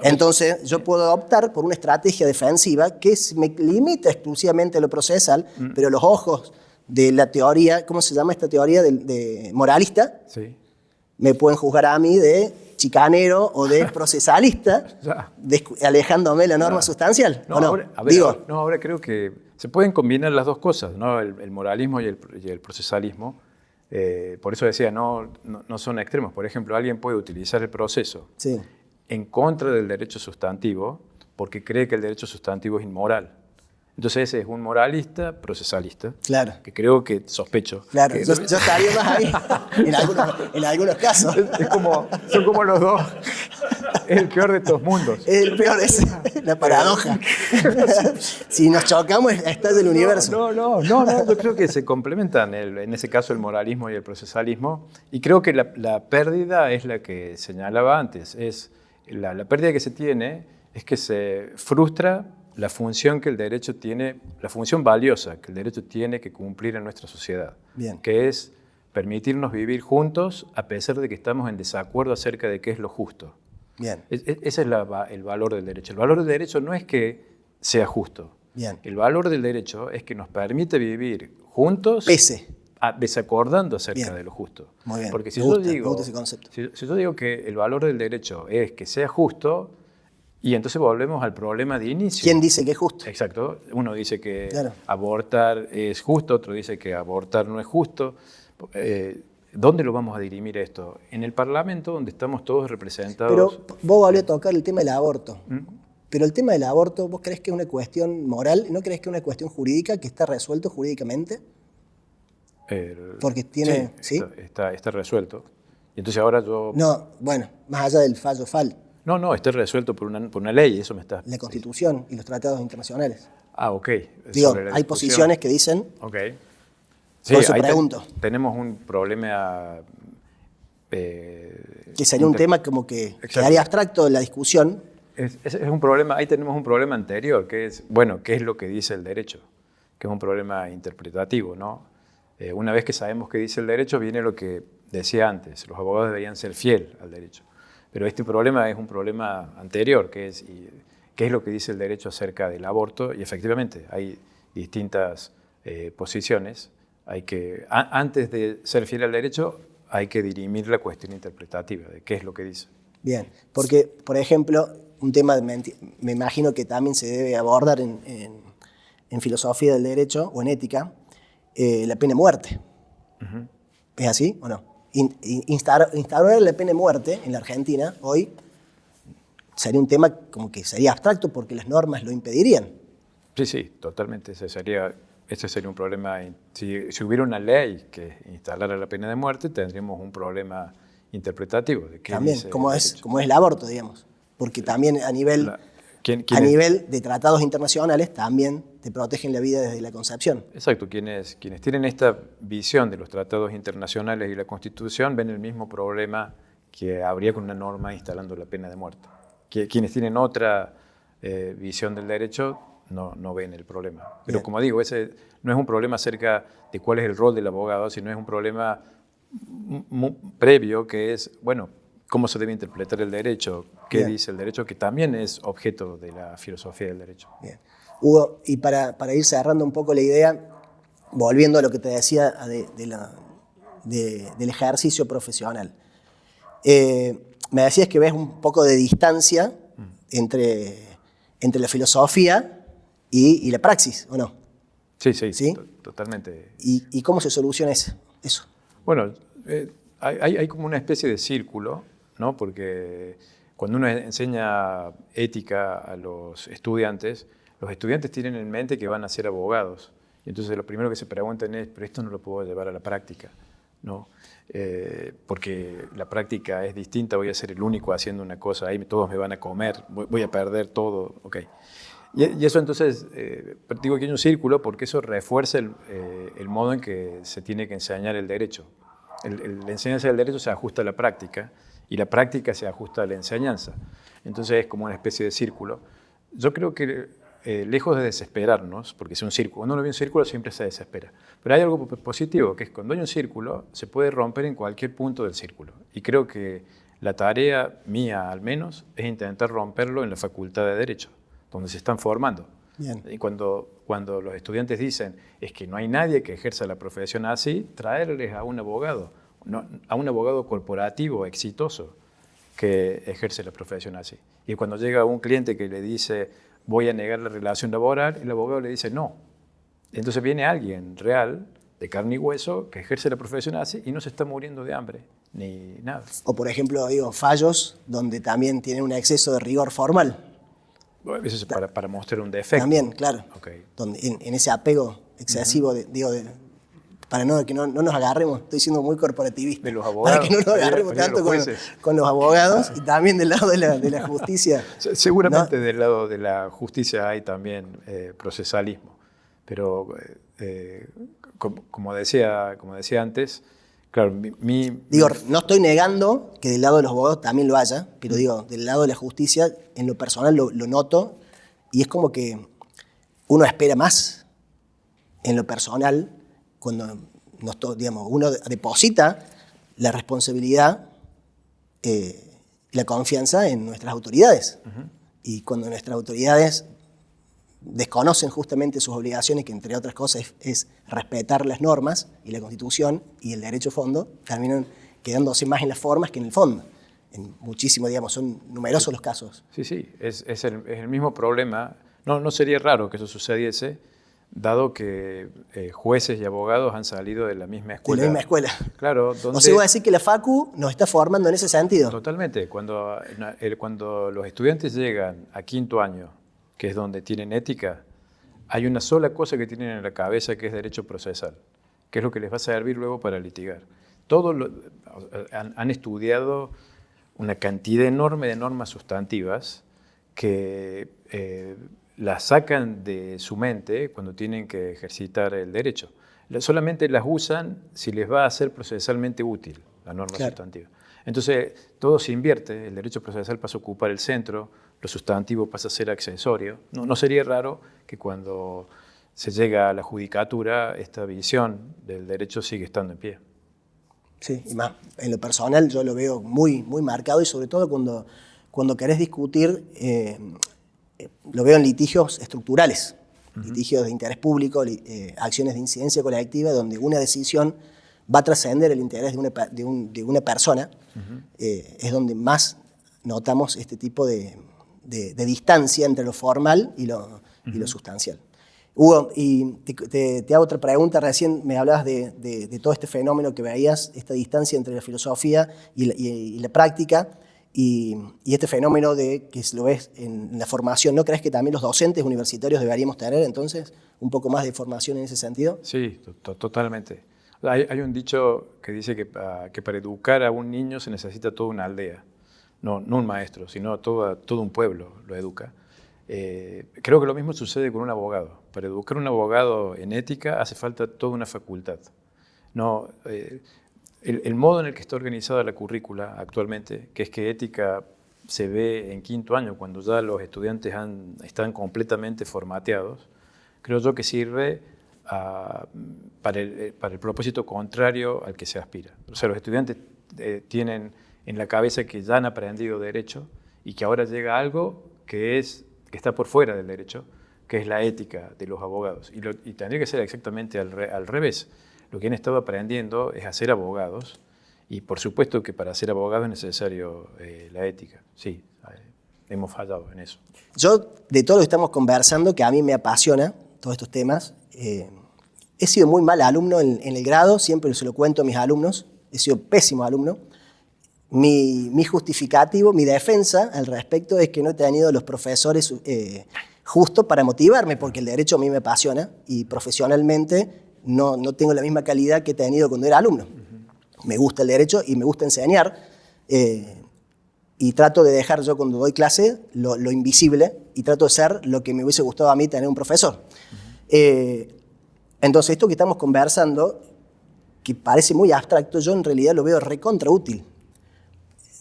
Entonces, yo puedo optar por una estrategia defensiva que me limita exclusivamente a lo procesal, pero los ojos de la teoría, ¿cómo se llama esta teoría de moralista? Sí. Me pueden juzgar a mí de chicanero o de procesalista, alejándome de la norma sustancial. No, ahora creo que se pueden combinar las dos cosas, ¿no? El moralismo y el procesalismo. Por eso decía, no son extremos. Por ejemplo, alguien puede utilizar el proceso en contra del derecho sustantivo porque cree que el derecho sustantivo es inmoral. Entonces ese es un moralista procesalista, claro, que creo que sospecho. Claro, yo estaría más ahí en algunos casos. Son como los dos. Es el peor de estos mundos. Es el peor, es la paradoja. Si nos chocamos, estás del universo. No, yo creo que se complementan, en ese caso, el moralismo y el procesalismo. Y creo que la pérdida es la que señalaba antes. La pérdida que se tiene es que se frustra la función que el derecho tiene, la función valiosa que el derecho tiene que cumplir en nuestra sociedad. Bien. Que es permitirnos vivir juntos a pesar de que estamos en desacuerdo acerca de qué es lo justo. Bien. Ese es el valor del derecho. El valor del derecho no es que sea justo, Bien. El valor del derecho es que nos permite vivir juntos, Pese. desacordando acerca Bien. de lo justo. Muy bien. Porque si Me yo gusta digo, ese concepto. si yo digo que el valor del derecho es que sea justo, y entonces volvemos al problema de inicio. ¿Quién dice que es justo? Exacto. Uno dice que Claro. abortar es justo, otro dice que abortar no es justo. ¿Dónde lo vamos a dirimir esto? En el Parlamento, donde estamos todos representados. Pero vos volvés a tocar el tema del aborto. Pero el tema del aborto, ¿vos creés que es una cuestión moral? ¿No creés que es una cuestión jurídica que está resuelto jurídicamente? Porque tiene... Sí, está resuelto. Y entonces ahora yo... No, bueno, más allá del fallo FAL. No, está resuelto por una ley, eso me está... La Constitución y los tratados internacionales. Ah, ok. Digo, hay posiciones que dicen... Ok. Sí, por eso ahí pregunto. Tenemos un problema... que sería un tema como que quedaría abstracto de la discusión. Es un problema, ahí tenemos un problema anterior, que es, bueno, ¿qué es lo que dice el derecho? Que es un problema interpretativo, ¿no? Una vez que sabemos qué dice el derecho, viene lo que decía antes, los abogados deberían ser fiel al derecho. Pero este problema es un problema anterior, que es qué es lo que dice el derecho acerca del aborto, y efectivamente hay distintas posiciones. Antes de ser fiel al derecho, hay que dirimir la cuestión interpretativa de qué es lo que dice. Bien, porque, por ejemplo, un tema, me imagino que también se debe abordar en filosofía del derecho o en ética, la pena de muerte. Uh-huh. ¿Es así o no? Instaurar la pena de muerte en la Argentina hoy sería un tema como que sería abstracto porque las normas lo impedirían. Sí, totalmente. Ese sería un problema. Si hubiera una ley que instalara la pena de muerte, tendríamos un problema interpretativo. De qué también, dice como es el aborto, digamos. Porque también a nivel de tratados internacionales también te protegen la vida desde la concepción. Exacto. Quienes tienen esta visión de los tratados internacionales y la Constitución ven el mismo problema que habría con una norma instalando la pena de muerte. Quienes tienen otra visión del derecho no ven el problema. Pero Bien. como digo, ese no es un problema acerca de cuál es el rol del abogado, sino es un problema previo que es, bueno, cómo se debe interpretar el derecho, qué Bien. dice el derecho, que también es objeto de la filosofía del derecho. Bien. Hugo, y para ir cerrando un poco la idea, volviendo a lo que te decía del ejercicio profesional, me decías que ves un poco de distancia entre la filosofía y la praxis, ¿o no? Sí, totalmente. ¿Y cómo se soluciona eso? Bueno, hay como una especie de círculo, ¿no? Porque cuando uno enseña ética a los estudiantes tienen en mente que van a ser abogados. Y entonces lo primero que se preguntan es, pero esto no lo puedo llevar a la práctica, ¿no? Porque la práctica es distinta, voy a ser el único haciendo una cosa, ahí todos me van a comer, voy a perder todo, ok. Y eso entonces, digo que hay un círculo porque eso refuerza el modo en que se tiene que enseñar el derecho. La enseñanza del derecho se ajusta a la práctica y la práctica se ajusta a la enseñanza. Entonces es como una especie de círculo. Yo creo que lejos de desesperarnos, porque es un círculo, cuando uno ve un círculo siempre se desespera, pero hay algo positivo, que es cuando hay un círculo se puede romper en cualquier punto del círculo. Y creo que la tarea mía, al menos, es intentar romperlo en la Facultad de Derecho, donde se están formando. Bien. Y cuando los estudiantes dicen es que no hay nadie que ejerza la profesión así, traerles a un abogado corporativo exitoso que ejerce la profesión así. Y cuando llega un cliente que le dice voy a negar la relación laboral, el abogado le dice no. Entonces viene alguien real, de carne y hueso, que ejerce la profesión así y no se está muriendo de hambre ni nada. O por ejemplo, fallos donde también tienen un exceso de rigor formal. Bueno, eso es para mostrar un defecto. También, claro. Okay. Donde, en ese apego excesivo, para que no nos agarremos, estoy siendo muy corporativista. De los abogados. Para que no nos agarremos tanto con los abogados y también del lado de la justicia. Seguramente ¿no? Del lado de la justicia hay también procesalismo. Pero como decía antes, claro, no estoy negando que del lado de los abogados también lo haya, pero del lado de la justicia, en lo personal lo noto, y es como que uno espera más en lo personal cuando uno deposita la responsabilidad y la confianza en nuestras autoridades. Uh-huh. Y cuando nuestras autoridades desconocen justamente sus obligaciones, que entre otras cosas es respetar las normas y la Constitución y el derecho fondo, terminan quedándose más en las formas que en el fondo. Muchísimo, digamos, son numerosos los casos. Sí, es el mismo problema. No sería raro que eso sucediese, dado que jueces y abogados han salido de la misma escuela. De la misma escuela. Claro. O sea, voy a decir que la Facu nos está formando en ese sentido. Totalmente. Cuando los estudiantes llegan a quinto año, que es donde tienen ética, hay una sola cosa que tienen en la cabeza, que es derecho procesal, que es lo que les va a servir luego para litigar. Han estudiado una cantidad enorme de normas sustantivas que las sacan de su mente cuando tienen que ejercitar el derecho. Solamente las usan si les va a ser procesalmente útil la norma sustantiva. Entonces, todo se invierte, el derecho procesal pasa a ocupar el centro, lo sustantivo pasa a ser accesorio. No sería raro que cuando se llega a la judicatura, esta visión del derecho sigue estando en pie. Sí, y más, en lo personal yo lo veo muy, muy marcado, y sobre todo cuando querés discutir, lo veo en litigios estructurales, litigios de interés público, acciones de incidencia colectiva, donde una decisión va a trascender el interés de una persona. Es donde más notamos este tipo de distancia entre lo formal y lo sustancial. Hugo, y te hago otra pregunta. Recién me hablabas de todo este fenómeno que veías, esta distancia entre la filosofía y la práctica, y este fenómeno de que lo ves en la formación. ¿No crees que también los docentes universitarios deberíamos tener entonces un poco más de formación en ese sentido? Sí, totalmente. Hay un dicho que dice que para educar a un niño se necesita toda una aldea. No un maestro, sino todo un pueblo lo educa. Creo que lo mismo sucede con un abogado. Para educar a un abogado en ética hace falta toda una facultad. El modo en el que está organizada la currícula actualmente, que es que ética se ve en quinto año, cuando ya los estudiantes están completamente formateados, creo yo que sirve para el propósito contrario al que se aspira. O sea, los estudiantes tienen en la cabeza que ya han aprendido derecho y que ahora llega algo que está por fuera del derecho, que es la ética de los abogados. Y tendría que ser exactamente al revés. Lo que han estado aprendiendo es a ser abogados, y por supuesto que para ser abogado es necesario la ética. Sí, hemos fallado en eso. Yo, de todo lo que estamos conversando, que a mí me apasiona, todos estos temas, he sido muy mal alumno en el grado, siempre se lo cuento a mis alumnos, he sido pésimo alumno. Mi justificativo, mi defensa al respecto es que no he tenido los profesores justos para motivarme, porque el derecho a mí me apasiona y profesionalmente no tengo la misma calidad que he tenido cuando era alumno. Me gusta el derecho y me gusta enseñar, y trato de dejar yo cuando doy clase lo invisible, y trato de ser lo que me hubiese gustado a mí tener un profesor. Entonces esto que estamos conversando, que parece muy abstracto, yo en realidad lo veo recontra útil.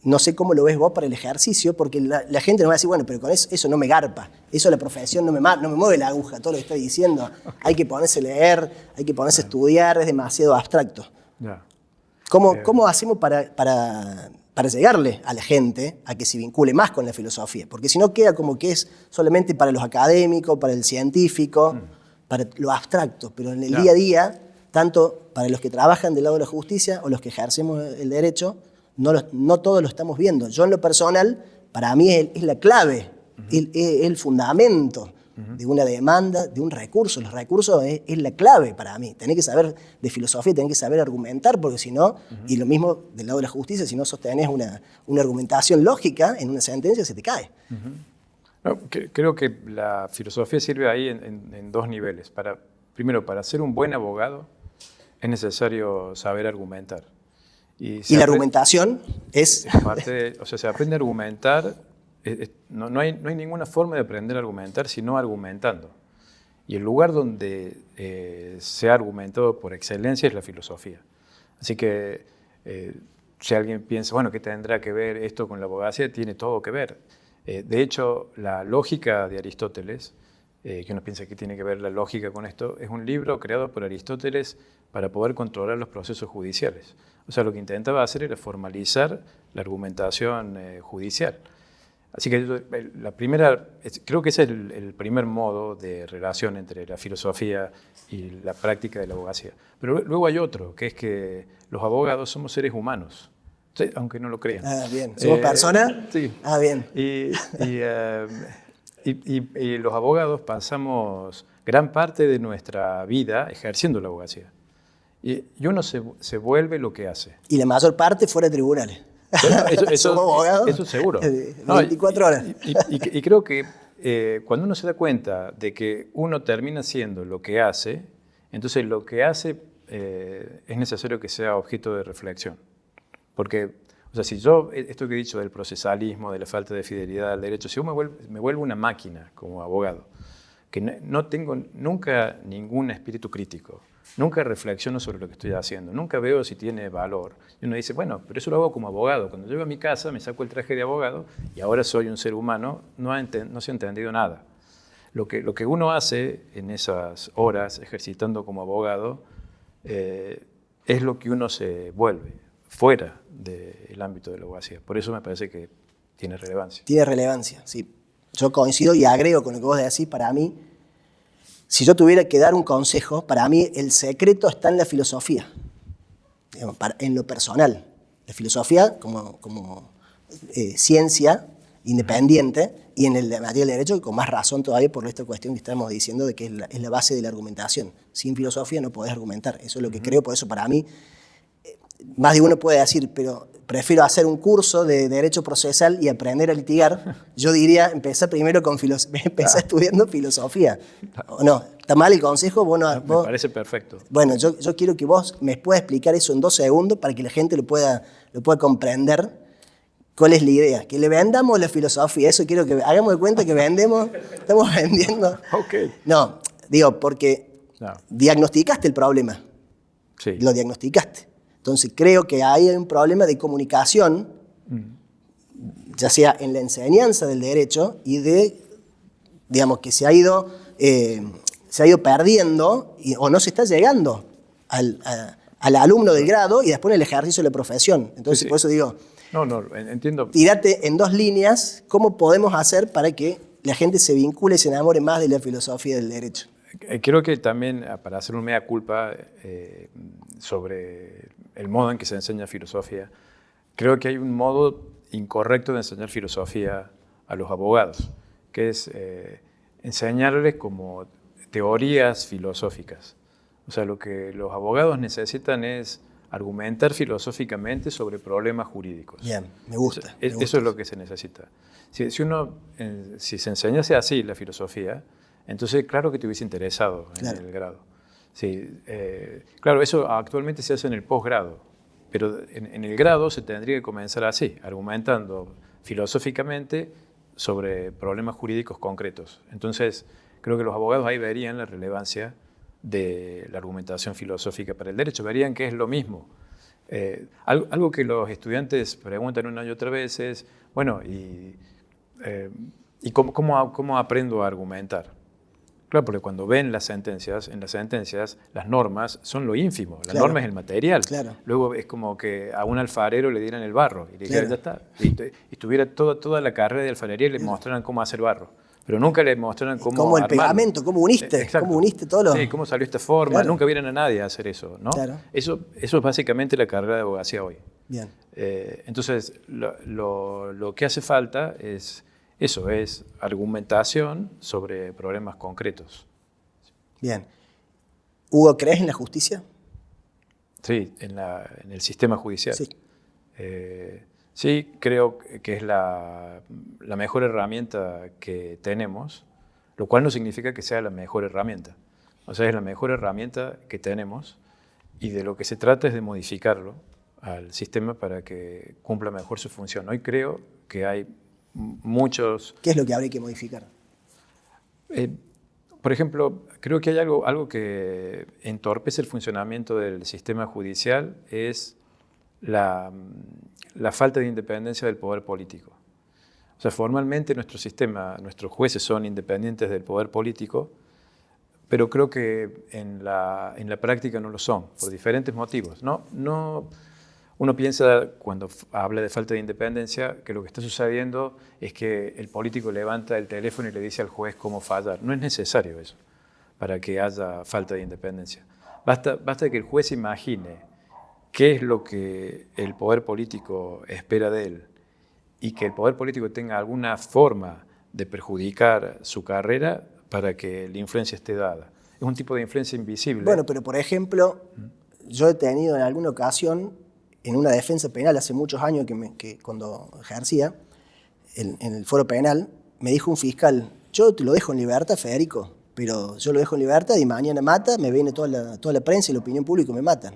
No sé cómo lo ves vos para el ejercicio, porque la gente nos va a decir, bueno, pero con eso no me garpa, eso la profesión no me mueve la aguja, todo lo que estoy diciendo. Hay que ponerse a leer, hay que ponerse a estudiar, es demasiado abstracto. ¿Cómo hacemos para llegarle a la gente a que se vincule más con la filosofía? Porque si no queda como que es solamente para los académicos, para el científico, para lo abstracto, pero en el día a día, tanto para los que trabajan del lado de la justicia o los que ejercemos el derecho, no todos lo estamos viendo. Yo en lo personal, para mí es la clave, es el fundamento de una demanda, de un recurso. Los recursos es la clave para mí. Tenés que saber de filosofía, tenés que saber argumentar, porque si no, y lo mismo del lado de la justicia, si no sostenés una argumentación lógica en una sentencia, se te cae. Creo que la filosofía sirve ahí en dos niveles. Primero, para ser un buen abogado es necesario saber argumentar. Y la argumentación es... se aprende a argumentar. No hay ninguna forma de aprender a argumentar sino argumentando. Y el lugar donde se ha argumentado por excelencia es la filosofía. Así que si alguien piensa, bueno, ¿qué tendrá que ver esto con la abogacía? Tiene todo que ver. De hecho, la lógica de Aristóteles, que uno piensa que tiene que ver la lógica con esto, es un libro creado por Aristóteles para poder controlar los procesos judiciales. O sea, lo que intentaba hacer era formalizar la argumentación judicial. Así que la primera, creo que ese es el primer modo de relación entre la filosofía y la práctica de la abogacía. Pero luego hay otro, que es que los abogados somos seres humanos, sí, aunque no lo crean. Ah, bien. ¿Somos personas? Sí. Ah, bien. Y los abogados pasamos gran parte de nuestra vida ejerciendo la abogacía. Y uno se vuelve lo que hace. Y la mayor parte fuera de tribunales. Somos abogados. Eso seguro. 24 horas. Y creo que cuando uno se da cuenta de que uno termina siendo lo que hace, entonces lo que hace es necesario que sea objeto de reflexión. Porque, o sea, si yo, esto que he dicho del procesalismo, de la falta de fidelidad al derecho, si yo me vuelvo una máquina como abogado, que no tengo nunca ningún espíritu crítico, nunca reflexiono sobre lo que estoy haciendo, nunca veo si tiene valor. Y uno dice, bueno, pero eso lo hago como abogado. Cuando llego a mi casa me saco el traje de abogado y ahora soy un ser humano, no se ha entendido nada. Lo que uno hace en esas horas ejercitando como abogado es lo que uno se vuelve fuera del ámbito de la abogacía. Por eso me parece que tiene relevancia. Tiene relevancia, sí. Yo coincido y agrego con lo que vos decís. Para mí, si yo tuviera que dar un consejo, para mí el secreto está en la filosofía, digamos, en lo personal. La filosofía como ciencia independiente y en la materia del derecho, y con más razón todavía por esta cuestión que estamos diciendo de que es la base de la argumentación. Sin filosofía no podés argumentar. Eso es lo que creo, por eso para mí, más de uno puede decir, pero prefiero hacer un curso de derecho procesal y aprender a litigar. Yo diría, empezar primero estudiando filosofía. ¿O no? ¿Está mal el consejo? Me parece perfecto. Bueno, yo quiero que vos me puedas explicar eso en 2 segundos para que la gente lo pueda comprender. ¿Cuál es la idea? Que le vendamos la filosofía. Eso quiero que hagamos de cuenta que estamos vendiendo. Okay. No, digo, porque diagnosticaste el problema. Sí. Lo diagnosticaste. Entonces creo que ahí hay un problema de comunicación, ya sea en la enseñanza del derecho y digamos, que se ha ido perdiendo o no se está llegando al alumno del grado y después en el ejercicio de la profesión. Entonces, sí. Por eso digo, no, entiendo. Tírate en 2 líneas cómo podemos hacer para que la gente se vincule y se enamore más de la filosofía del derecho. Creo que también, para hacer un mea culpa sobre el modo en que se enseña filosofía, creo que hay un modo incorrecto de enseñar filosofía a los abogados, que es enseñarles como teorías filosóficas. O sea, lo que los abogados necesitan es argumentar filosóficamente sobre problemas jurídicos. Bien, me gusta. Eso es lo que se necesita. Si se enseñase así la filosofía, entonces claro que te hubiese interesado en el grado. Sí, claro, eso actualmente se hace en el posgrado, pero en el grado se tendría que comenzar así, argumentando filosóficamente sobre problemas jurídicos concretos. Entonces, creo que los abogados ahí verían la relevancia de la argumentación filosófica para el derecho, verían que es lo mismo. Algo que los estudiantes preguntan una y otra vez es, bueno, ¿y cómo aprendo a argumentar? Claro, porque cuando ven en las sentencias, las normas son lo ínfimo. La norma es el material. Claro. Luego es como que a un alfarero le dieran el barro y le dijeran, ya está. Y tuviera toda la carrera de alfarería y le mostraran cómo hacer barro. Pero nunca le mostraran cómo el pegamento, cómo uniste. Exacto. Cómo uniste todo lo... Sí, cómo salió esta forma. Claro. Nunca vieran a nadie a hacer eso, ¿no? Claro. Eso es básicamente la carrera de abogacía hoy. Bien. Entonces, lo que hace falta es... Eso es argumentación sobre problemas concretos. Bien. Hugo, ¿crees en la justicia? Sí, en el sistema judicial. Sí. Sí, creo que es la mejor herramienta que tenemos, lo cual no significa que sea la mejor herramienta. O sea, es la mejor herramienta que tenemos y de lo que se trata es de modificarlo al sistema para que cumpla mejor su función. Hoy creo que hay muchos... ¿Qué es lo que habría que modificar? Por ejemplo, creo que hay algo que entorpece el funcionamiento del sistema judicial, es la falta de independencia del poder político. O sea, formalmente nuestro sistema, nuestros jueces son independientes del poder político, pero creo que en la práctica no lo son, por diferentes motivos. Uno piensa, cuando habla de falta de independencia, que lo que está sucediendo es que el político levanta el teléfono y le dice al juez cómo fallar. No es necesario eso para que haya falta de independencia. Basta que el juez imagine qué es lo que el poder político espera de él y que el poder político tenga alguna forma de perjudicar su carrera para que la influencia esté dada. Es un tipo de influencia invisible. Bueno, pero por ejemplo, yo he tenido en alguna ocasión, en una defensa penal hace muchos años que cuando ejercía, en el foro penal, me dijo un fiscal, yo te lo dejo en libertad, Federico, pero yo lo dejo en libertad y mañana mata, me viene toda la prensa y la opinión pública y me matan.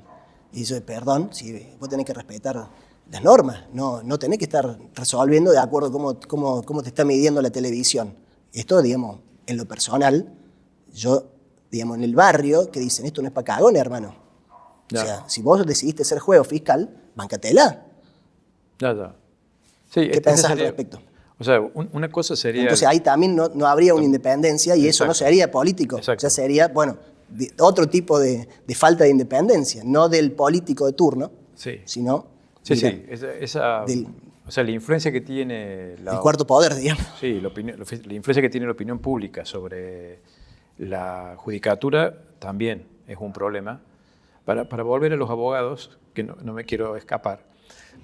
Y yo, perdón, si vos tenés que respetar las normas, no tenés que estar resolviendo de acuerdo a cómo te está midiendo la televisión. Esto, digamos, en lo personal, yo, digamos, en el barrio, que dicen, esto no es para cagones, hermano. Ya. O sea, si vos decidiste ser juez o fiscal, bancatela. Ya. Sí, ¿Qué pensás al respecto? O sea, una cosa sería... Entonces ahí también no habría una independencia y eso no sería político. Exacto. Ya sería, bueno, otro tipo de falta de independencia, no del político de turno, sino... Sí. O sea, la influencia que tiene... el cuarto poder, digamos. Sí, la influencia que tiene la opinión pública sobre la judicatura también es un problema. Para volver a los abogados, que no me quiero escapar,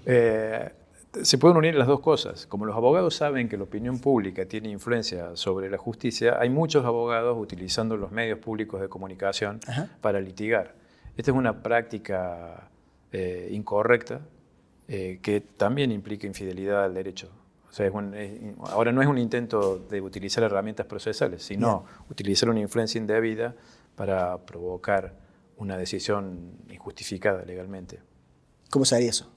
se pueden unir las dos cosas. Como los abogados saben que la opinión pública tiene influencia sobre la justicia, hay muchos abogados utilizando los medios públicos de comunicación para litigar. Esta es una práctica incorrecta que también implica infidelidad al derecho. O sea, ahora no es un intento de utilizar herramientas procesales, sino utilizar una influencia indebida para provocar una decisión injustificada legalmente. ¿Cómo se haría eso?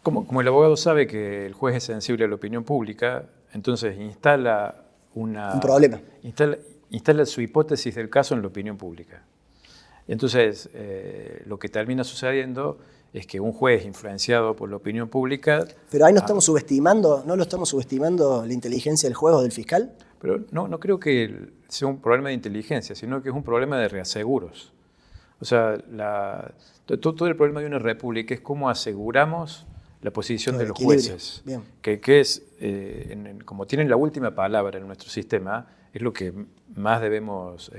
Como el abogado sabe que el juez es sensible a la opinión pública, entonces instala un problema. Instala su hipótesis del caso en la opinión pública. Entonces, lo que termina sucediendo es que un juez influenciado por la opinión pública... Pero ahí no lo estamos subestimando la inteligencia del juez o del fiscal. Pero no creo que sea un problema de inteligencia, sino que es un problema de reaseguros. O sea, todo el problema de una república es cómo aseguramos la posición de los jueces, que es, como tienen la última palabra en nuestro sistema, es lo que más debemos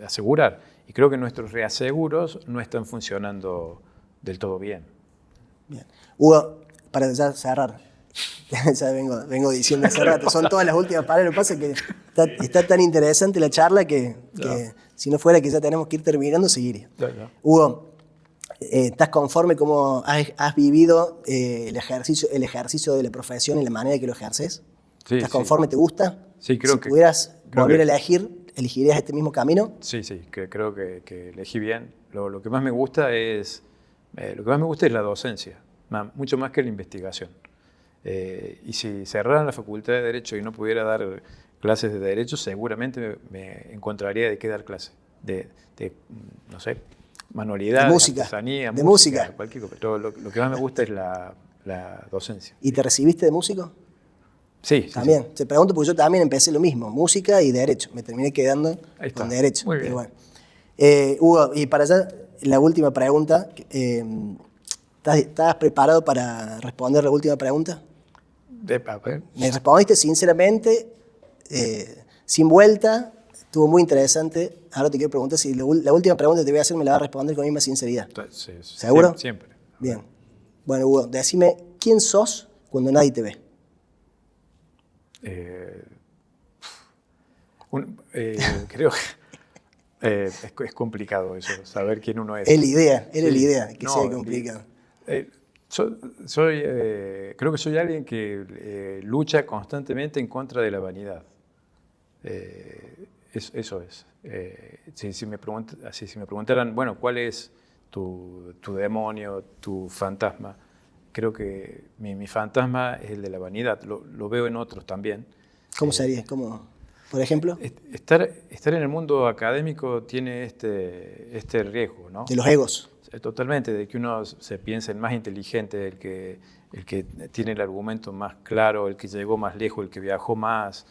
asegurar. Y creo que nuestros reaseguros no están funcionando del todo bien. Hugo, para ya cerrar, ya vengo diciendo hace rato, son todas las últimas palabras, lo que pasa es que está tan interesante la charla que si no fuera que ya tenemos que ir terminando, seguiría. Hugo, ¿estás conforme cómo has vivido el ejercicio de la profesión y la manera que lo ejerces? Sí, ¿Estás conforme? ¿Te gusta? Sí, creo que... Si pudieras volver a elegir, ¿elegirías este mismo camino? Sí, creo que elegí bien. Lo que más me gusta es la docencia, mucho más que la investigación. Y si cerraran la Facultad de Derecho y no pudiera dar clases de Derecho, seguramente me encontraría de qué dar clases. No sé, manualidades, de música, artesanía, de música. Cualquier cosa. Pero lo que más me gusta es la docencia. ¿Y te recibiste de músico? Sí. También. Te pregunto porque yo también empecé lo mismo, música y Derecho. Me terminé quedando con Derecho. Muy bien. Bueno. Hugo, y para allá, la última pregunta. ¿Estás preparado para responder la última pregunta? A ver. Me respondiste sinceramente, sin vuelta, estuvo muy interesante. Ahora te quiero preguntar si la última pregunta que te voy a hacer me la vas a responder con la misma sinceridad. Sí, ¿seguro? Siempre. Bien. Bueno, Hugo, decime, ¿quién sos cuando nadie te ve? Creo que es complicado eso, saber quién uno es. Es la idea, la idea, que sea complicado. Creo que soy alguien que lucha constantemente en contra de la vanidad. Eso es. Si me preguntaran, bueno, ¿cuál es tu demonio, tu fantasma? Creo que mi fantasma es el de la vanidad. Lo veo en otros también. ¿Cómo sería? ¿Cómo, por ejemplo? Estar en el mundo académico tiene este riesgo, ¿no? De los egos. Totalmente, de que uno se piense el más inteligente, el que tiene el argumento más claro, el que llegó más lejos, el que viajó más.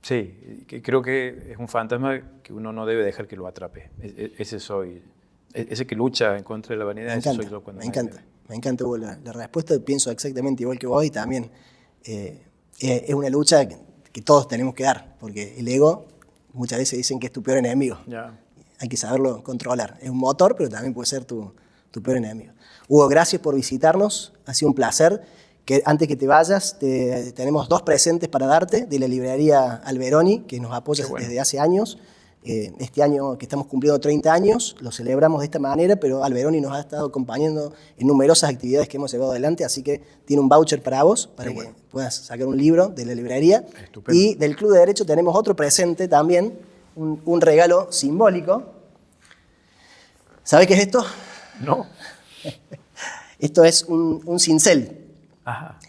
Sí, creo que es un fantasma que uno no debe dejar que lo atrape. Ese soy ese que lucha en contra de la vanidad, Me ese encanta, soy yo cuando me encanta Hugo, la respuesta. Pienso exactamente igual que vos y también es una lucha que todos tenemos que dar, porque el ego muchas veces dicen que es tu peor enemigo. Ya. Hay que saberlo controlar. Es un motor, pero también puede ser tu peor enemigo. Hugo, gracias por visitarnos. Ha sido un placer. Que antes que te vayas, tenemos 2 presentes para darte de la librería Alberoni, que nos apoya desde hace años. Este año que estamos cumpliendo 30 años, lo celebramos de esta manera, pero Alberoni nos ha estado acompañando en numerosas actividades que hemos llevado adelante, así que tiene un voucher para vos, para que puedas sacar un libro de la librería. Estupendo. Y del Club de Derecho tenemos otro presente también, un regalo simbólico. ¿Sabés qué es esto? No. Esto es un cincel. Ajá.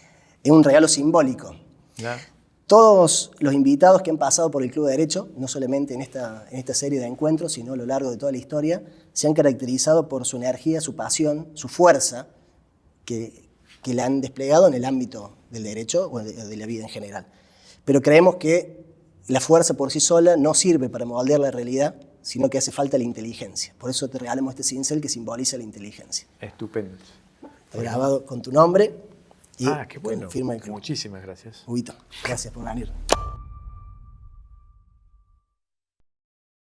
Es un regalo simbólico. Ya. Todos los invitados que han pasado por el Club de Derecho, no solamente en esta serie de encuentros, sino a lo largo de toda la historia, se han caracterizado por su energía, su pasión, su fuerza, que la han desplegado en el ámbito del derecho o de la vida en general. Pero creemos que la fuerza por sí sola no sirve para moldear la realidad, sino que hace falta la inteligencia. Por eso te regalamos este cincel que simboliza la inteligencia. Estupendo. Está grabado con tu nombre y Qué bueno. firma el club. Muchísimas gracias. Huguito, gracias por venir.